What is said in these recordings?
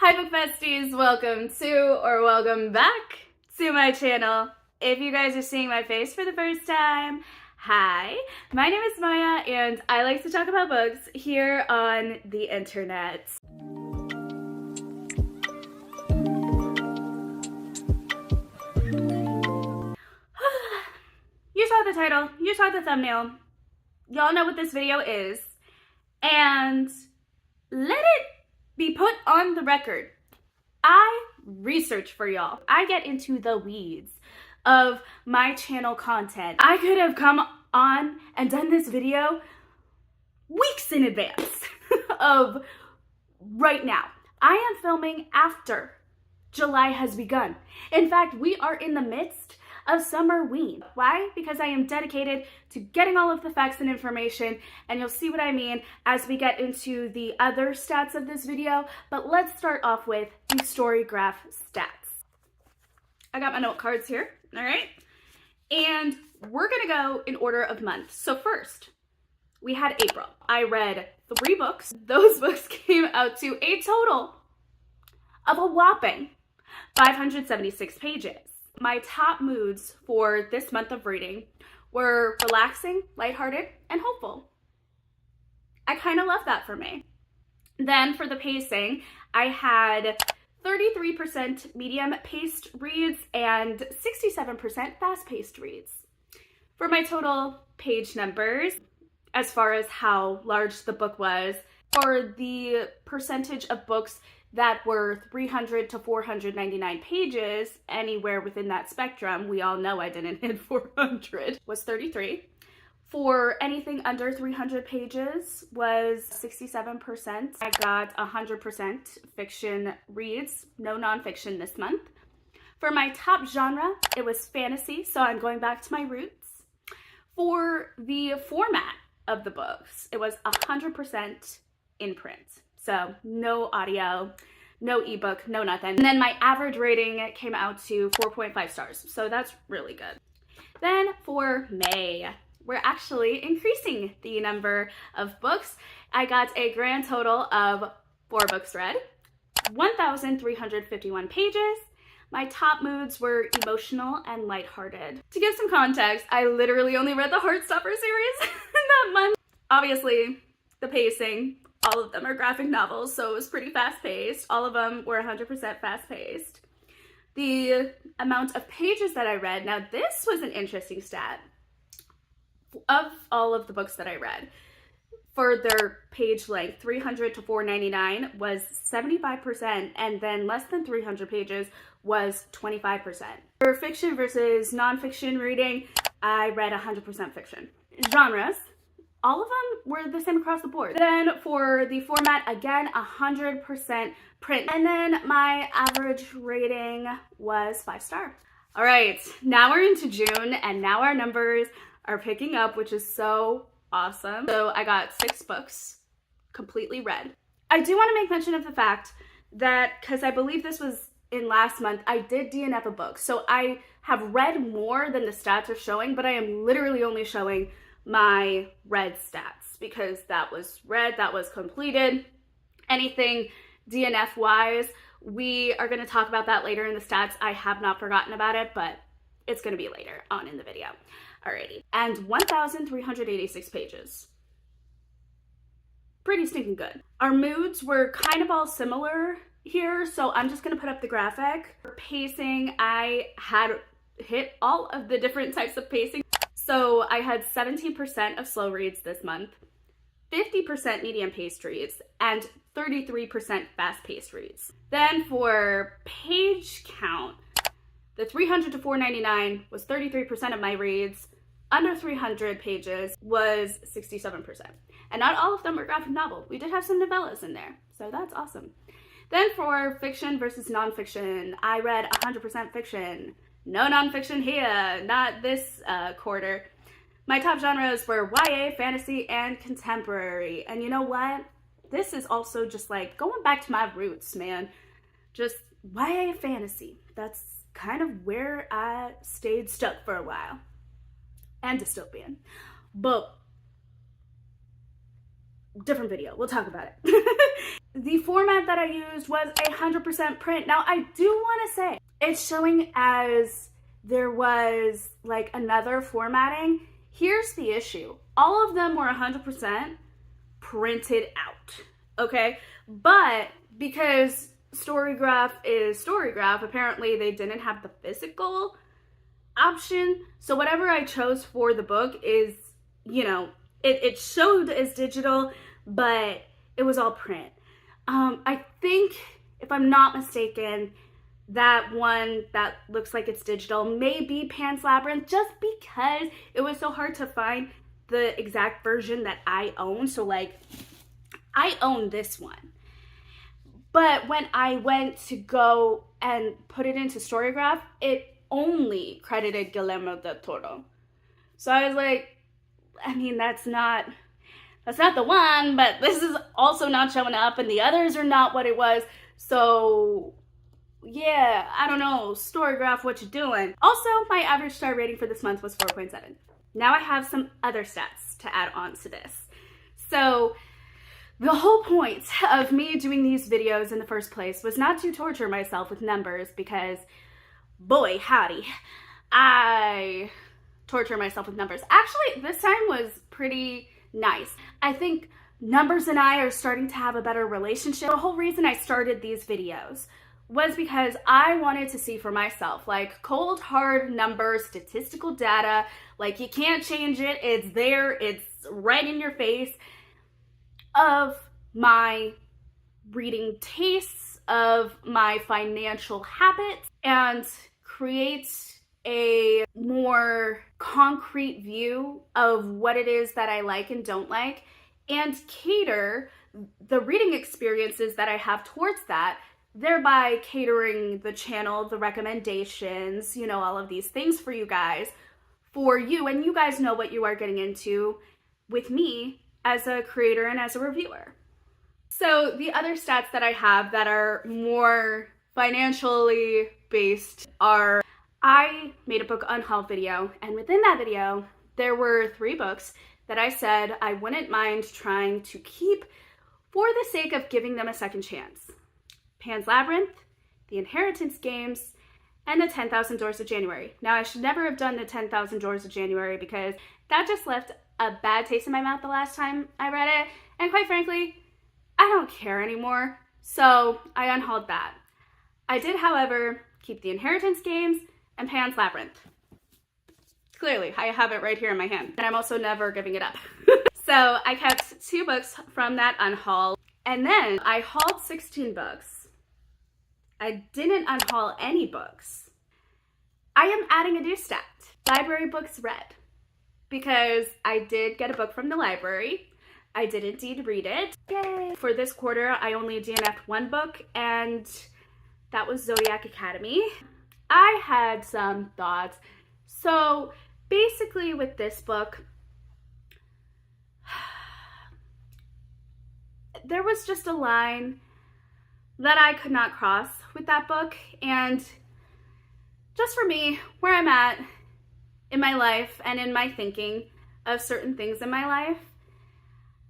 Hi book besties, welcome to or welcome back to my channel. If you guys are seeing my face for the first time, hi, my name is Maya and I like to talk about books here on the internet. You saw the title, you saw the thumbnail, y'all know what this video is, and let it be put on the record. I research for y'all. I get into the weeds of my channel content. I could have come on and done this video weeks in advance of right now. I am filming after July has begun. In fact, we are in the midst of Summerween. Why? Because I am dedicated to getting all of the facts and information, and you'll see what I mean as we get into the other stats of this video. But let's start off with the Storygraph stats. I got my note cards here, all right? And we're gonna go in order of month. So first, we had April. I read 3 books. Those books came out to a total of a whopping 576 pages. My top moods for this month of reading were relaxing, lighthearted, and hopeful. I kind of love that for me. Then for the pacing, I had 33% medium-paced reads and 67% fast-paced reads. For my total page numbers, as far as how large the book was, for the percentage of books that were 300 to 499 pages, anywhere within that spectrum, we all know I didn't hit 400, was 33. For anything under 300 pages was 67%. I got 100% fiction reads, no nonfiction this month. For my top genre, it was fantasy, so I'm going back to my roots. For the format of the books, it was 100% in print. So no audio, no ebook, no nothing. And then my average rating came out to 4.5 stars. So that's really good. Then for May, we're actually increasing the number of books. I got a grand total of 4 books read, 1,351 pages. My top moods were emotional and lighthearted. To give some context, I literally only read the Heartstopper series that month. Obviously, the pacing, all of them are graphic novels, so it was pretty fast-paced. All of them were 100% fast-paced. The amount of pages that I read, now this was an interesting stat. Of all of the books that I read, for their page length, 300 to 499 was 75%, and then less than 300 pages was 25%. For fiction versus nonfiction reading, I read 100% fiction. Genres, all of them were the same across the board. Then for the format, again, 100% print. And then my average rating was 5-star. All right, now we're into June and now our numbers are picking up, which is so awesome. So I got 6 books completely read. I do want to make mention of the fact that, because I believe this was in last month, I did DNF a book. So I have read more than the stats are showing, but I am literally only showing my read stats because that was read, that was completed. Anything DNF wise, we are going to talk about that later in the stats. I have not forgotten about it, but it's going to be later on in the video. Alrighty, and 1,386 pages. Pretty stinking good. Our moods were kind of all similar here, so I'm just going to put up the graphic. For pacing, I had hit all of the different types of pacing. So I had 17% of slow reads this month, 50% medium-paced reads, and 33% fast-paced reads. Then for page count, the 300 to 499 was 33% of my reads, under 300 pages was 67%. And not all of them were graphic novel. We did have some novellas in there, so that's awesome. Then for fiction versus nonfiction, I read 100% fiction. No nonfiction here, not this quarter. My top genres were YA, fantasy, and contemporary. And you know what? This is also just like going back to my roots, man. Just YA fantasy. That's kind of where I stayed stuck for a while. And dystopian. But different video, we'll talk about it. the format that I used was 100% print. Now, I do want to say it's showing as there was like another formatting. Here's the issue. All of them were 100% printed out, okay? But because Storygraph is Storygraph, apparently they didn't have the physical option. So whatever I chose for the book is, you know, it showed as digital, but it was all print. I think, if I'm not mistaken, that one that looks like it's digital may be Pan's Labyrinth, just because it was so hard to find the exact version that I own. So like, I own this one. But when I went to go and put it into Storygraph, it only credited Guillermo del Toro. So I was like, I mean, that's not the one, but this is also not showing up, and the others are not what it was. So yeah, I don't know, Storygraph, what you doing? Also, my average star rating for this month was 4.7. Now I have some other stats to add on to this. So the whole point of me doing these videos in the first place was not to torture myself with numbers, because boy howdy, I torture myself with numbers. Actually, this time was pretty nice. I think numbers and I are starting to have a better relationship. The whole reason I started these videos was because I wanted to see for myself, like cold hard numbers, statistical data, like you can't change it, it's there, it's right in your face, of my reading tastes, of my financial habits, and create a more concrete view of what it is that I like and don't like, and cater the reading experiences that I have towards that, thereby catering the channel, the recommendations, you know, all of these things for you guys, and you guys know what you are getting into with me as a creator and as a reviewer. So the other stats that I have that are more financially based are, I made a book unhaul video, and within that video, there were 3 books that I said I wouldn't mind trying to keep for the sake of giving them a second chance. Pan's Labyrinth, The Inheritance Games, and The 10,000 Doors of January. Now, I should never have done The 10,000 Doors of January, because that just left a bad taste in my mouth the last time I read it, and quite frankly, I don't care anymore, so I unhauled that. I did, however, keep The Inheritance Games and Pan's Labyrinth. Clearly, I have it right here in my hand, and I'm also never giving it up. So I kept 2 books from that unhaul, and then I hauled 16 books. I didn't unhaul any books. I am adding a new stat, library books read, because I did get a book from the library. I did indeed read it. Yay! For this quarter, I only DNF'd 1 book, and that was Zodiac Academy. I had some thoughts. So basically with this book, there was just a line that I could not cross with that book, and just for me, where I'm at in my life and in my thinking of certain things in my life,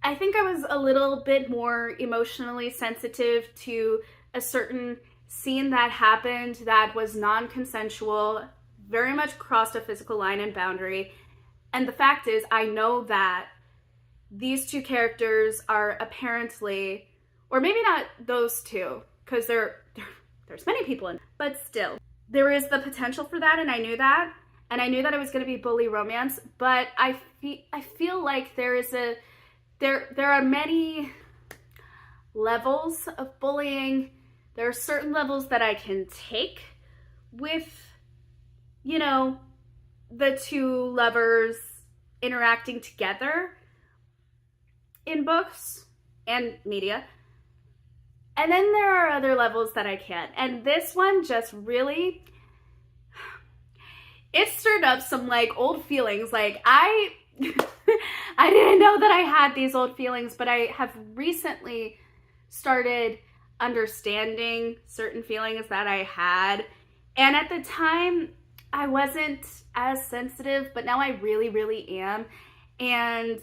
I think I was a little bit more emotionally sensitive to a certain scene that happened that was non-consensual, very much crossed a physical line and boundary. And the fact is, I know that these 2 characters are apparently, or maybe not those 2, because there's many people in, but still, there is the potential for that, and I knew that. And I knew that it was going to be bully romance, but I feel like there are many levels of bullying. There are certain levels that I can take with, you know, the 2 lovers interacting together in books and media. And then there are other levels that I can't. And this one just really, it stirred up some like old feelings. Like I didn't know that I had these old feelings, but I have recently started understanding certain feelings that I had. And at the time, I wasn't as sensitive, but now I really, really am. And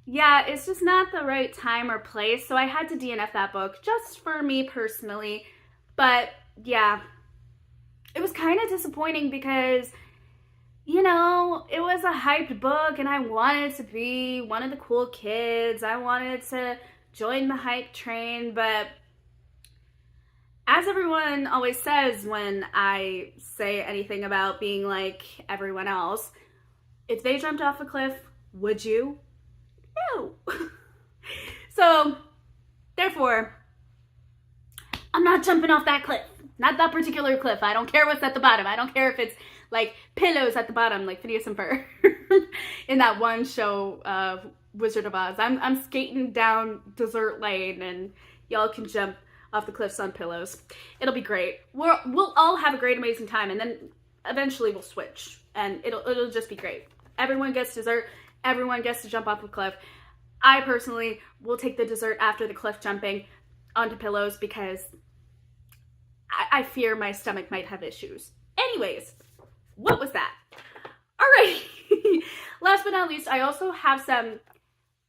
yeah, it's just not the right time or place. So I had to DNF that book just for me personally. But yeah, it was kind of disappointing because, you know, it was a hyped book and I wanted to be one of the cool kids. I wanted to join the hype train, but as everyone always says when I say anything about being like everyone else, if they jumped off a cliff, would you? No. So, therefore, I'm not jumping off that cliff. Not that particular cliff. I don't care what's at the bottom. I don't care if it's like pillows at the bottom, like Phineas and Ferb in that one show, Wizard of Oz. I'm skating down Dessert Lane, and y'all can jump off the cliffs on pillows. It'll be great. We'll all have a great, amazing time, and then eventually we'll switch, and it'll just be great. Everyone gets dessert. Everyone gets to jump off the cliff. I personally will take the dessert after the cliff jumping onto pillows because I fear my stomach might have issues. Anyways, what was that? Alright. Last but not least, I also have some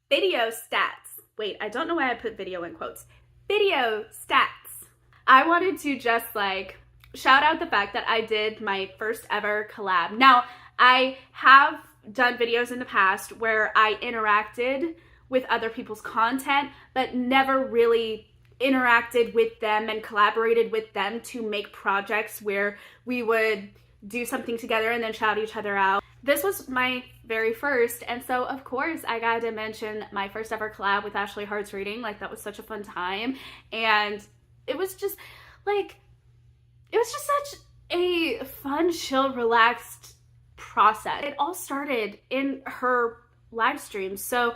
video stats. Wait, I don't know why I put video in quotes. Video stats. I wanted to just like shout out the fact that I did my first ever collab. Now, I have done videos in the past where I interacted with other people's content, but never really interacted with them and collaborated with them to make projects where we would do something together and then shout each other out. This was my very first, and so of course I got to mention my first ever collab with Ashley Hearts Reading. Like, that was such a fun time, and it was just such a fun, chill, relaxed process. It all started in her live stream. So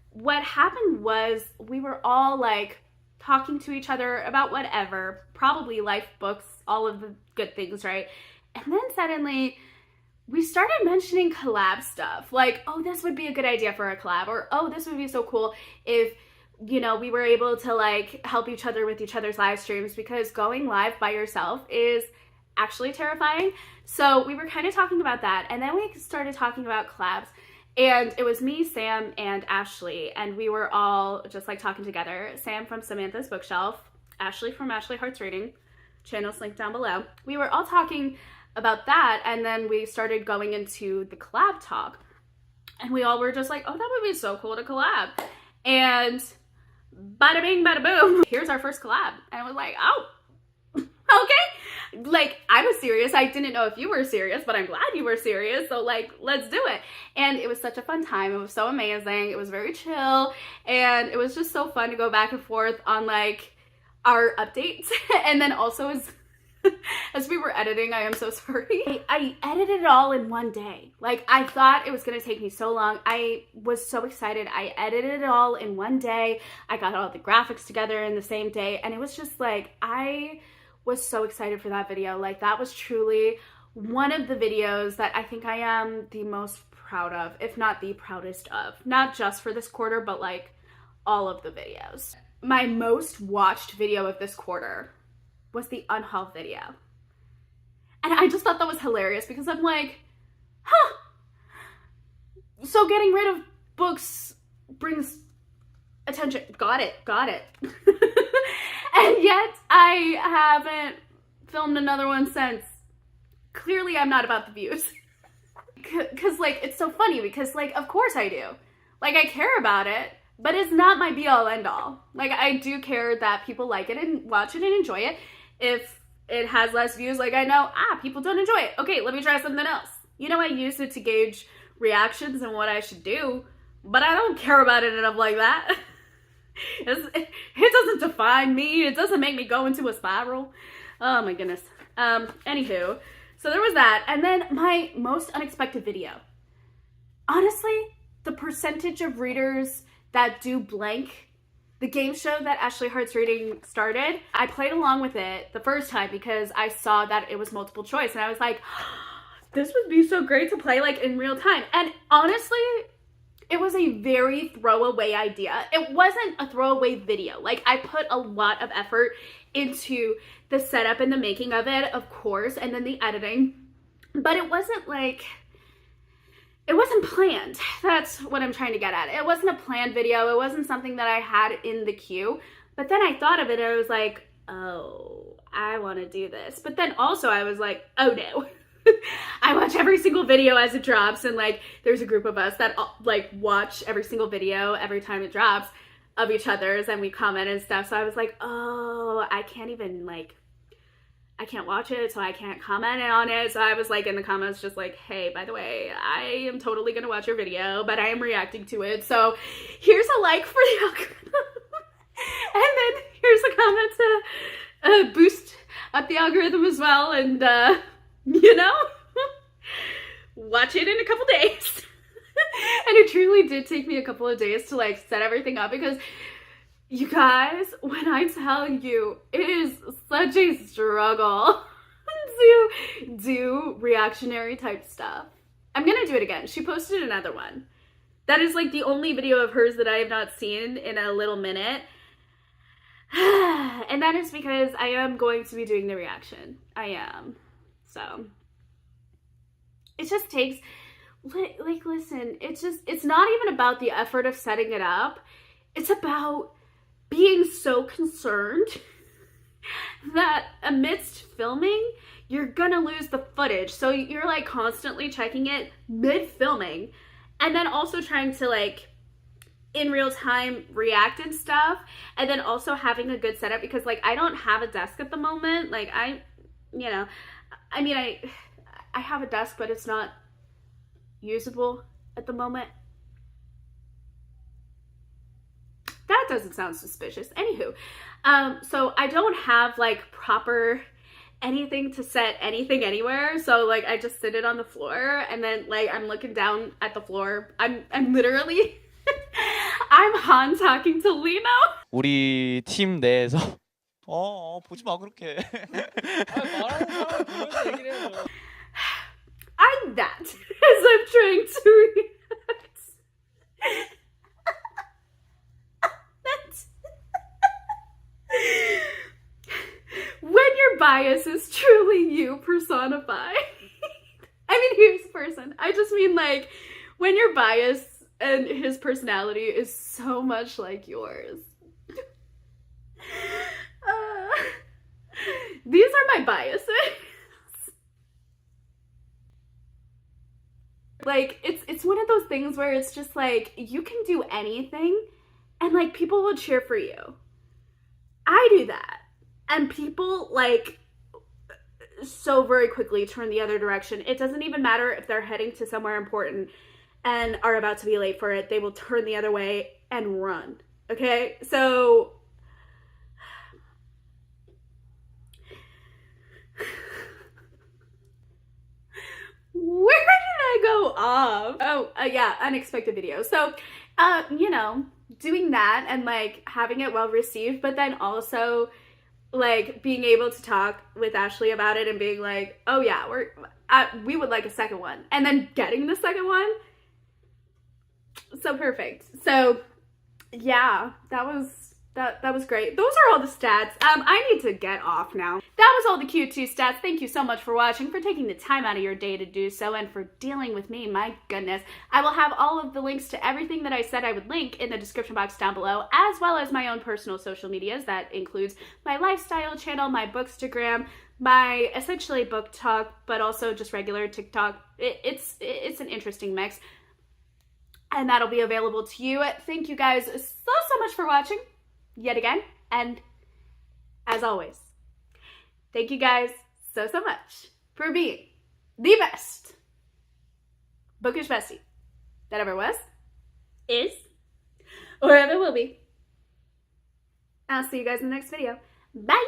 what happened was we were all like talking to each other about whatever, probably life, books, all of the good things, right? And then suddenly we started mentioning collab stuff, like, oh, this would be a good idea for a collab, or oh, this would be so cool if, you know, we were able to like help each other with each other's live streams, because going live by yourself is actually terrifying. So we were kind of talking about that, and then we started talking about collabs, and it was me, Sam, and Ashley, and we were all just like talking together. Sam from Samantha's Bookshelf, Ashley from Ashley Hearts Reading, channels linked down below. We were all talking about that, and then we started going into the collab talk, and we all were just like, oh, that would be so cool to collab. And bada bing, bada boom, here's our first collab. And I was like, oh, okay. Like, I was serious. I didn't know if you were serious, but I'm glad you were serious. So like, let's do it. And it was such a fun time. It was so amazing. It was very chill. And it was just so fun to go back and forth on like our updates. And then also as we were editing, I am so sorry, I edited it all in one day. Like, I thought it was gonna take me so long. I was so excited. I edited it all in one day. I got all the graphics together in the same day, and it was just like, I was so excited for that video. Like, that was truly one of the videos that I think I am the most proud of, if not the proudest of. Not just for this quarter, but like all of the videos. My most watched video of this quarter was the unhaul video. And I just thought that was hilarious, because I'm like, huh, so getting rid of books brings attention. Got it. And yet I haven't filmed another one since. Clearly I'm not about the views. Cause like, it's so funny because like, of course I do. Like, I care about it, but it's not my be all end all. Like, I do care that people like it and watch it and enjoy it. If it has less views, like, I know, people don't enjoy it. Okay, let me try something else. You know, I use it to gauge reactions and what I should do, but I don't care about it enough like that. It doesn't define me. It doesn't make me go into a spiral. Oh my goodness. Anywho, so there was that. And then my most unexpected video. Honestly, the percentage of readers that do blank, the game show that Ashley Hearts Reading started, I played along with it the first time because I saw that it was multiple choice, and I was like, this would be so great to play like in real time. And honestly, it was a very throwaway idea. It wasn't a throwaway video. Like, I put a lot of effort into the setup and the making of it, of course, and then the editing, but it wasn't like, it wasn't planned. That's what I'm trying to get at. It wasn't a planned video. It wasn't something that I had in the queue. But then I thought of it and I was like, oh, I want to do this. But then also I was like, oh no. I watch every single video as it drops, and like there's a group of us that like watch every single video every time it drops of each other's, and we comment and stuff. So I was like, oh, I can't even like, I can't watch it, so I can't comment on it. So I was like in the comments just like, hey, by the way, I am totally gonna watch your video, but I am reacting to it, so here's a like for the algorithm. And then here's a comment to boost up the algorithm as well, and you know, watch it in a couple days. And it truly did take me a couple of days to like set everything up, because you guys, when I tell you, it is such a struggle to do reactionary type stuff. I'm gonna do it again. She posted another one. That is like the only video of hers that I have not seen in a little minute. And that is because I am going to be doing the reaction. I am. So it just takes, like, listen, it's not even about the effort of setting it up. It's about being so concerned that amidst filming, you're gonna lose the footage. So you're like constantly checking it mid-filming, and then also trying to like in real time react and stuff, and then also having a good setup, because like I don't have a desk at the moment. Like I mean, I have a desk, but it's not usable at the moment. That doesn't sound suspicious. Anywho, so I don't have like proper anything to set anything anywhere. So like I just sit it on the floor, and then like I'm looking down at the floor. I'm literally I'm Han talking to Lino. 우리 팀 내에서 보지 마 그렇게. 말하는 사람을 보면서 얘기를 해야죠. I'm that as I'm trying to react. That's when your bias is truly you personified. I mean, here's the person. I just mean like when your bias and his personality is so much like yours. These are my biases. Like, it's one of those things where it's just like, you can do anything and like people will cheer for you. I do that. And people like so very quickly turn the other direction. It doesn't even matter if they're heading to somewhere important and are about to be late for it. They will turn the other way and run. Okay? So where did I go off? Oh, yeah, unexpected video. So, you know, doing that and like having it well received, but then also like being able to talk with Ashley about it and being like, oh yeah, we would like a second one, and then getting the second one. So perfect. So yeah, that was great. Those are all the stats. I need to get off now. That was all the Q2 stats. Thank you so much for watching, for taking the time out of your day to do so, and for dealing with me. My goodness. I will have all of the links to everything that I said I would link in the description box down below, as well as my own personal social medias. That includes my lifestyle channel, my Bookstagram, my essentially book talk, but also just regular TikTok. It's an interesting mix. And that'll be available to you. Thank you guys so much for watching yet again, and as always, thank you guys so much for being the best bookish bestie that ever was, is, or ever will be. I'll see you guys in the next video. Bye!